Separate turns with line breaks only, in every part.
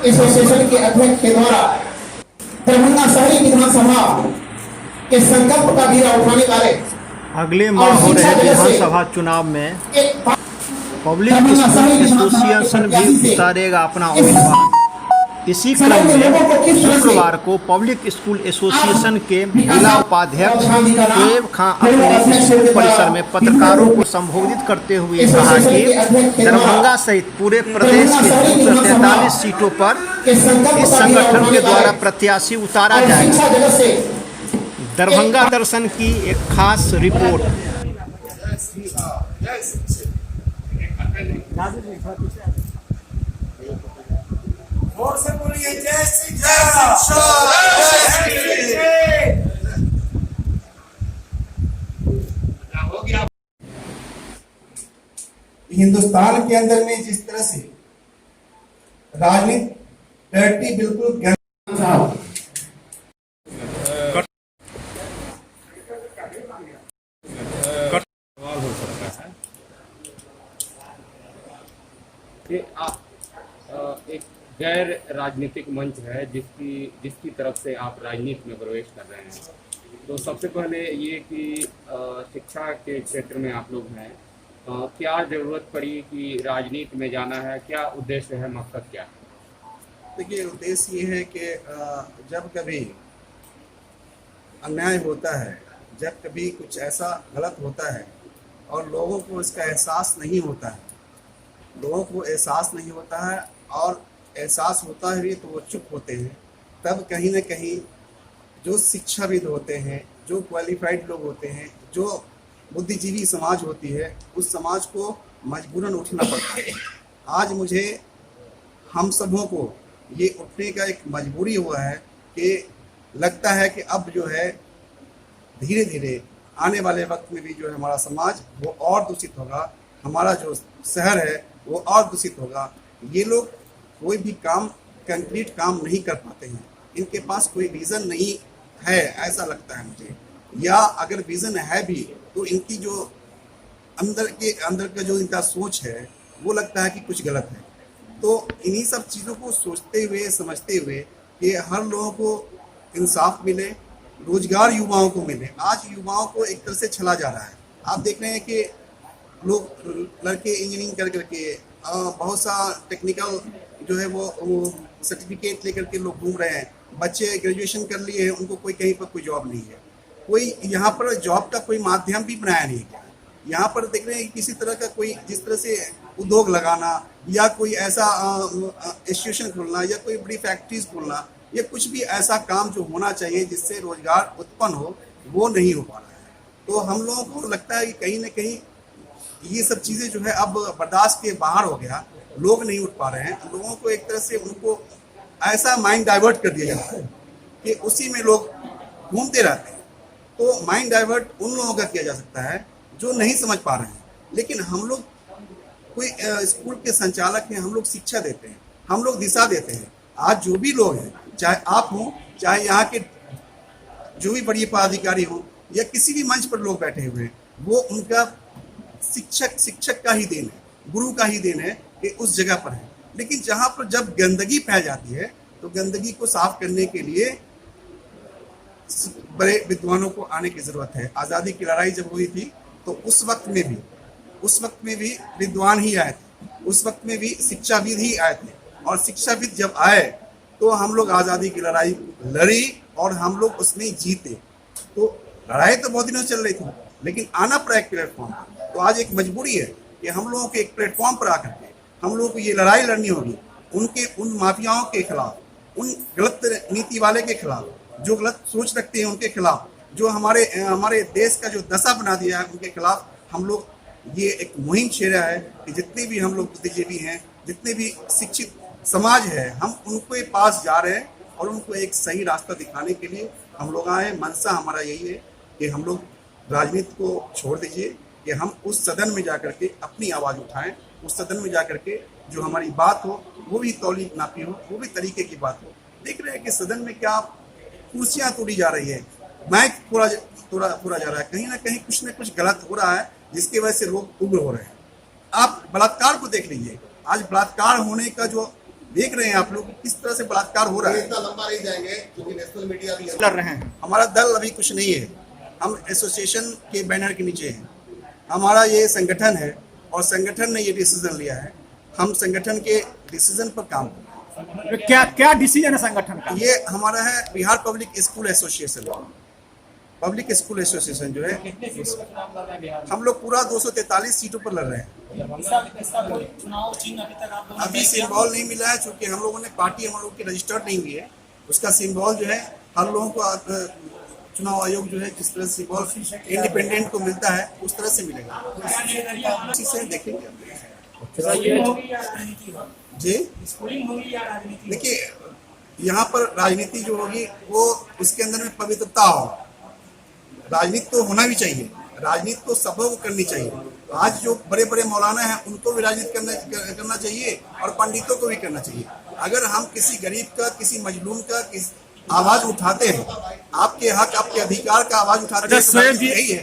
Association के अध्यक्ष के द्वारा दरभंगा शहरी विधानसभा के संकल्प का बीड़ा उठाने वाले
अगले माह हो रहे विधानसभा चुनाव में पब्लिक स्कूल एसोसिएशन भी उतारेगा अपना उम्मीदवार। इसी क्रम में शुक्रवार को पब्लिक स्कूल एसोसिएशन के जिला उपाध्यक्ष शोएब खां अपने स्कूल परिसर में पत्रकारों को संबोधित करते हुए कहा कि दरभंगा सहित पूरे प्रदेश के 243 सीटों पर इस संगठन के द्वारा प्रत्याशी उतारा जाएगा। दरभंगा दर्शन की एक खास रिपोर्ट।
और से बोलिए जय श्री राम। हिंदुस्तान के अंदर में जिस तरह से राजनीति डर्टी बिल्कुल
एक गैर राजनीतिक मंच है जिसकी तरफ से आप राजनीति में प्रवेश कर रहे हैं। तो सबसे पहले ये कि शिक्षा के क्षेत्र में आप लोग हैं, क्या ज़रूरत पड़ी कि राजनीति में जाना है, क्या उद्देश्य है, मकसद क्या है?
देखिए, उद्देश्य ये है कि जब कभी अन्याय होता है, जब कभी कुछ ऐसा गलत होता है और लोगों को इसका एहसास नहीं होता है, और एहसास होता है तो वो चुप होते हैं, तब कहीं ना कहीं जो शिक्षाविद होते हैं, जो क्वालिफाइड लोग होते हैं, जो बुद्धिजीवी समाज होती है, उस समाज को मजबूरन उठना पड़ता है। आज मुझे हम सबों को ये उठने का एक मजबूरी हुआ है कि लगता है कि अब जो है धीरे धीरे आने वाले वक्त में भी जो है हमारा समाज वो और दूषित होगा, हमारा जो शहर है वो और दूषित होगा। ये लोग कोई भी काम, कंक्रीट काम नहीं कर पाते हैं, इनके पास कोई विज़न नहीं है, ऐसा लगता है मुझे। या अगर विज़न है भी तो इनकी जो अंदर का जो इनका सोच है वो लगता है कि कुछ गलत है। तो इन्हीं सब चीज़ों को सोचते हुए, समझते हुए कि हर लोगों को इंसाफ मिले, रोजगार युवाओं को मिले। आज युवाओं को एक तरह से छला जा रहा है। आप देख रहे हैं कि लोग लड़के इंजीनियरिंग कर करके बहुत सा टेक्निकल जो है वो सर्टिफिकेट लेकर के लोग घूम रहे हैं। बच्चे ग्रेजुएशन कर लिए हैं, उनको कहीं पर कोई जॉब नहीं है, कोई यहाँ पर जॉब का कोई माध्यम भी बनाया नहीं गया। यहाँ पर देख रहे हैं किसी तरह का कोई जिस तरह से उद्योग लगाना या कोई ऐसा इंस्टीट्यूशन खोलना या कोई बड़ी फैक्ट्रीज खोलना या कुछ भी ऐसा काम जो होना चाहिए जिससे रोजगार उत्पन्न हो, वो नहीं हो पा रहा है। तो हम लोगों को लगता है कि कहीं ना कहीं ये सब चीज़ें जो है अब बर्दाश्त के बाहर हो गया, लोग नहीं उठ पा रहे हैं। लोगों को एक तरह से उनको ऐसा माइंड डाइवर्ट कर दिया जाता है कि उसी में लोग घूमते रहते हैं। तो माइंड डाइवर्ट उन लोगों का किया जा सकता है जो नहीं समझ पा रहे हैं। लेकिन हम लोग कोई स्कूल के संचालक हैं, हम लोग शिक्षा देते हैं, हम लोग दिशा देते हैं। आज जो भी लोग हैं, चाहे आप हों, चाहे यहाँ के जो भी बड़ी पदाधिकारी हों या किसी भी मंच पर लोग बैठे हुए हैं, वो उनका शिक्षक का ही देन है, गुरु का ही देन है कि उस जगह पर है। लेकिन जहाँ पर जब गंदगी फैल जाती है तो गंदगी को साफ करने के लिए बड़े विद्वानों को आने की जरूरत है। आज़ादी की लड़ाई जब हुई थी तो उस वक्त में भी विद्वान ही आए थे, उस वक्त में भी शिक्षाविद ही आए थे। और शिक्षाविद जब आए तो हम लोग आज़ादी की लड़ाई लड़ी और हम लोग उसमें जीते। तो लड़ाई तो बहुत दिनों चल रही थी, लेकिन आना पड़ा एक प्लेटफॉर्म। तो आज एक मजबूरी है कि हम लोगों के एक प्लेटफॉर्म पर आकर के हम लोगों को ये लड़ाई लड़नी होगी उन माफियाओं के खिलाफ, उन गलत नीति वाले के खिलाफ, जो गलत सोच रखते हैं उनके खिलाफ, जो हमारे देश का जो दशा बना दिया है उनके खिलाफ हम लोग ये एक मुहिम छेड़ा है कि जितने भी हम लोग बुद्धिजीवी हैं, जितने भी शिक्षित समाज है, हम उनके पास जा रहे हैं और उनको एक सही रास्ता दिखाने के लिए हम लोग आए। मनसा हमारा यही है कि हम लोग राजनीति को छोड़ दीजिए, कि हम उस सदन में जाकर के अपनी आवाज़ उठाएं, उस सदन में जाकर के जो हमारी बात हो वो भी तौली नापी हो, वो भी तरीके की बात हो। देख रहे हैं कि सदन में क्या कुर्सियां तोड़ी जा रही है, माइक तोड़ा जा रहा है, कहीं ना कहीं कुछ ना कुछ गलत हो रहा है जिसकी वजह से लोग उग्र हो रहे हैं। आप बलात्कार को देख लीजिए, आज बलात्कार होने का जो देख रहे हैं आप लोग किस तरह से बलात्कार हो रहा है।
इतना लंबा नहीं जाएंगे क्योंकि नेशनल मीडिया भी
लड़ रहे हैं।
हमारा दल अभी कुछ नहीं है, हम एसोसिएशन के बैनर के नीचे हैं। हमारा ये संगठन है और संगठन ने ये डिसीजन लिया है, हम संगठन के डिसीजन पर काम करें।
तो क्या क्या डिसीजन है संगठन का?
ये हमारा है Bihar public school association. Public school association जो है, हम लोग पूरा 243 सीटों पर लड़ रहे हैं। अभी सिंबल नहीं मिला है, चूंकि हम लोगों ने पार्टी हम लोग की रजिस्टर्ड नहीं हुई है। उसका सिंबल जो है हर लोगों को चुनाव आयोग जो है जिस तरह से सिंबल इंडिपेंडेंट को मिलता है उस तरह से मिलेगा। उसी से देखेंगे जी। देखिए, यहाँ पर राजनीति जो होगी वो उसके अंदर में पवित्रता हो। राजनीति तो होना भी चाहिए, राजनीति तो सबों को करनी चाहिए। आज जो बड़े बड़े मौलाना हैं उनको भी राजनीति करना चाहिए और पंडितों को भी करना चाहिए। अगर हम किसी गरीब का, किसी मजलूम का आवाज उठाते हैं, आपके हक, आपके अधिकार का आवाज उठाते हैं।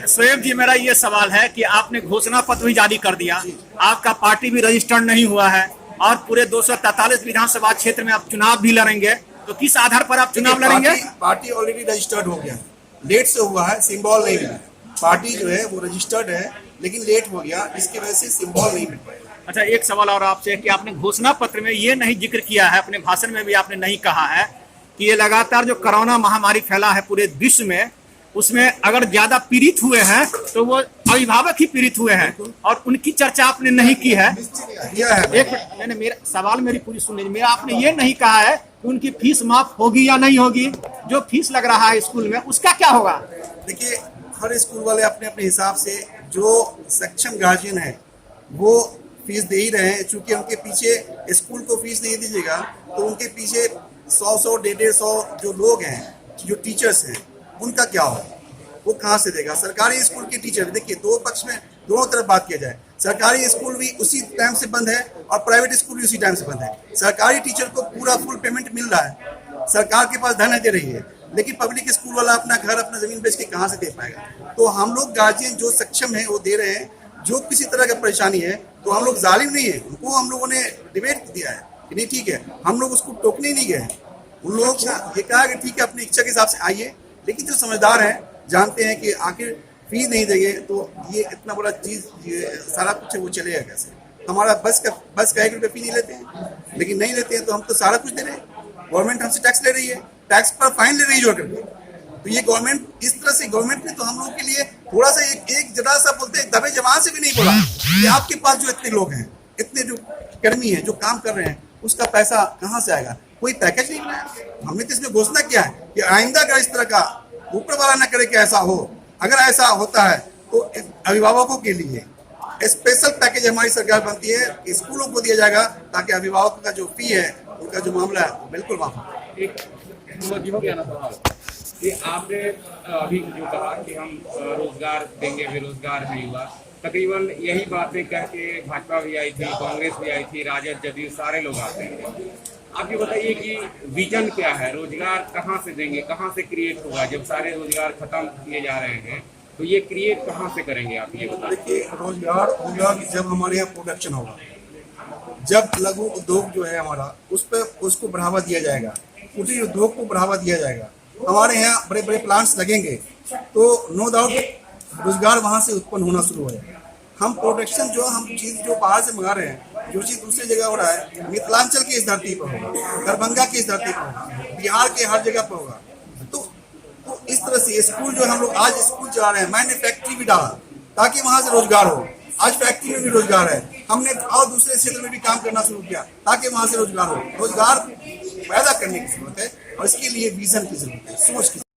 शोएब जी, मेरा ये सवाल है कि आपने घोषणा पत्र भी जारी कर दिया, आपका पार्टी भी रजिस्टर्ड नहीं हुआ है और पूरे 243 विधानसभा क्षेत्र में आप चुनाव भी लड़ेंगे, तो किस आधार पर आप चुनाव लड़ेंगे?
पार्टी ऑलरेडी रजिस्टर्ड हो गया, लेट से हुआ है, सिंबल नहीं मिला। पार्टी जो है वो रजिस्टर्ड है लेकिन लेट हो गया, इसकी वजह से सिंबल नहीं मिल पाया।
अच्छा, एक सवाल और आपसे कि आपने घोषणा पत्र में ये नहीं जिक्र किया है, अपने भाषण में भी आपने नहीं कहा है कि ये लगातार जो कोरोना महामारी फैला है पूरे विश्व में, उसमें अगर ज्यादा पीड़ित हुए हैं तो वो अभिभावक ही पीड़ित हुए हैं और उनकी चर्चा आपने नहीं की है। एक मैंने मेरा सवाल मेरी पूरी सुन लीजिए। मेरा आपने ये नहीं कहा है कि उनकी फीस माफ होगी या नहीं होगी, जो फीस लग रहा है स्कूल में उसका क्या होगा?
देखिए, हर स्कूल वाले अपने अपने हिसाब से जो सक्षम गार्जियन है वो फीस दे ही रहे हैं। चूंकि उनके पीछे स्कूल को फीस नहीं दीजिएगा तो उनके पीछे 100 150 जो लोग हैं, जो टीचर्स हैं, उनका क्या होगा? वो कहाँ से देगा? सरकारी स्कूल के टीचर, देखिए दो पक्ष में, दोनों तरफ बात किया जाए। सरकारी स्कूल भी उसी टाइम से बंद है और प्राइवेट स्कूल भी उसी टाइम से बंद है। सरकारी टीचर को पूरा फुल पेमेंट मिल रहा है, सरकार के पास धन दे रही है, लेकिन पब्लिक स्कूल वाला अपना घर, अपना जमीन बेच के कहाँ से दे पाएगा? तो हम लोग गार्जियन जो सक्षम है वो दे रहे हैं। जो किसी तरह का परेशानी है तो हम लोग जालिम नहीं है, उनको हम लोगों ने डिबेट दिया है कि नहीं ठीक है, हम लोग उसको टोकने नहीं गए। उन लोगों को ये कहा कि ठीक है अपनी इच्छा के हिसाब से आइए, लेकिन जो समझदार हैं जानते हैं कि आखिर फीस नहीं देंगे तो ये इतना बड़ा चीज, ये सारा कुछ है वो चलेगा कैसे? हमारा बस का 1 रुपया फी नहीं लेते हैं, लेकिन नहीं लेते हैं तो हम तो सारा कुछ दे रहे हैं। गवर्नमेंट हमसे टैक्स ले रही है, टैक्स पर फाइन ले रही है जोड़ करके। तो ये गवर्नमेंट इस तरह से, गवर्नमेंट ने तो हम लोगों के लिए थोड़ा सा एक जरा सा बोलते हैं दबे जवान से भी नहीं बोला कि आपके पास जो इतने लोग हैं, इतने जो कर्मी हैं जो काम कर रहे हैं, उसका पैसा कहाँ से आएगा? कोई पैकेज नहीं बनाया। हमने तो इसमें घोषणा किया है कि आइंदा अगर इस तरह का ऊपर वाला न करे कि ऐसा हो, अगर ऐसा होता है तो अभिभावकों के लिए स्पेशल पैकेज हमारी सरकार बनती है, स्कूलों को दिया जाएगा ताकि अभिभावकों का जो फी है, उनका जो मामला है बिल्कुल माफ हो।
ये आपने अभी जो कहा कि हम रोजगार देंगे, बेरोजगार नहीं हुआ, तकरीबन यही बातें कह के भाजपा भी आई थी, कांग्रेस भी आई थी, राजद, जदयू, सारे लोग आते हैं। आप ये बताइए कि विजन क्या है? रोजगार कहाँ से देंगे, कहाँ से क्रिएट होगा? जब सारे रोजगार खत्म किए जा रहे हैं तो ये क्रिएट कहाँ से करेंगे, आप ये बताइए।
देखिए, रोजगार होगा जब हमारे यहाँ प्रोडक्शन होगा, जब लघु उद्योग जो है हमारा, उस पर उसको बढ़ावा दिया जाएगा, कुटीर उद्योग को बढ़ावा दिया जाएगा। हमारे यहाँ बड़े बड़े प्लांट्स लगेंगे तो नो डाउट रोजगार वहाँ से उत्पन्न होना शुरू हो जाएगा। हम प्रोडक्शन जो हम चीज जो बाहर से मंगा रहे हैं, जो चीज दूसरी जगह हो रहा है, मिथिलांचल की इस धरती पर होगा, दरभंगा की इस धरती पर होगा, बिहार के हर जगह पर होगा। तो इस तरह से स्कूल जो हम लोग आज स्कूल चला रहे हैं, मैंने फैक्ट्री भी डाला ताकि वहां से रोजगार हो। आज फैक्ट्री में भी रोजगार है, हमने और दूसरे क्षेत्र में भी काम करना शुरू किया ताकि वहां से रोजगार हो। रोजगार पैदा करने की जरूरत है और इसके लिए विजन की जरूरत है, सोच की।